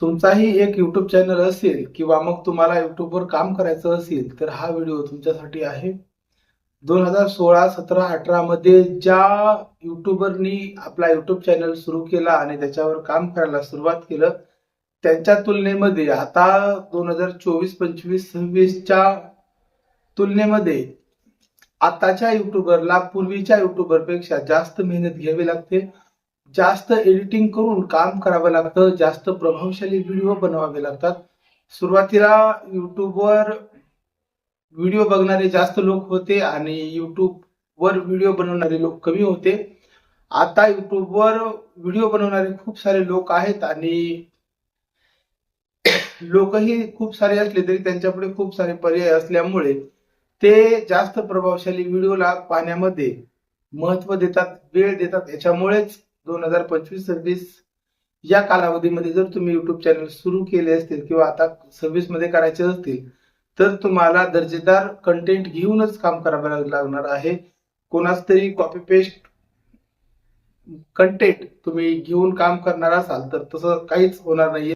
तुमचाही एक YouTube channel असेल किंवा मग तुम्हाला YouTubeवर काम करायचं असेल तर हा व्हिडिओ तुमच्यासाठी आहे. 2016, 17, 18 मध्ये ज्या युट्यूबरनी आपला YouTube चॅनल सुरू केला आणि त्याच्यावर काम करायला सुरुवात केलं, त्यांच्या तुलनेमध्ये आता 2024, 25, 26च्या तुलनेमध्ये आताच्या युट्यूबरला पूर्वीच्या युट्यूबरपेक्षा जास्त मेहनत घ्यावी लागते. जास्त एडिटिंग करून काम करावं लागतं, जास्त प्रभावशाली व्हिडिओ बनवावे लागतात. सुरुवातीला युट्यूबवर व्हिडिओ बघणारे जास्त लोक होते आणि युट्यूबवर व्हिडिओ बनवणारे लोक कमी होते. आता युट्यूबवर व्हिडिओ बनवणारे खूप सारे लोक आहेत आणि लोकही खूप सारे असले तरी त्यांच्यापुढे खूप सारे पर्याय असल्यामुळे ते जास्त प्रभावशाली व्हिडिओला पाहण्यामध्ये महत्व देतात, वेळ देतात. याच्यामुळेच 2025-26 या कालावधीमध्ये जर तुम्ही युट्यूब चॅनल सुरू केले असतील किंवा आता 26 मध्ये करायचे असतील तर तुम्हाला दर्जेदार कंटेंट घेऊनच काम करावं लागणार आहे. कोणाच तरी कॉपी पेस्ट कंटेंट तुम्ही घेऊन काम करणार असाल तर तसं काहीच होणार नाहीये.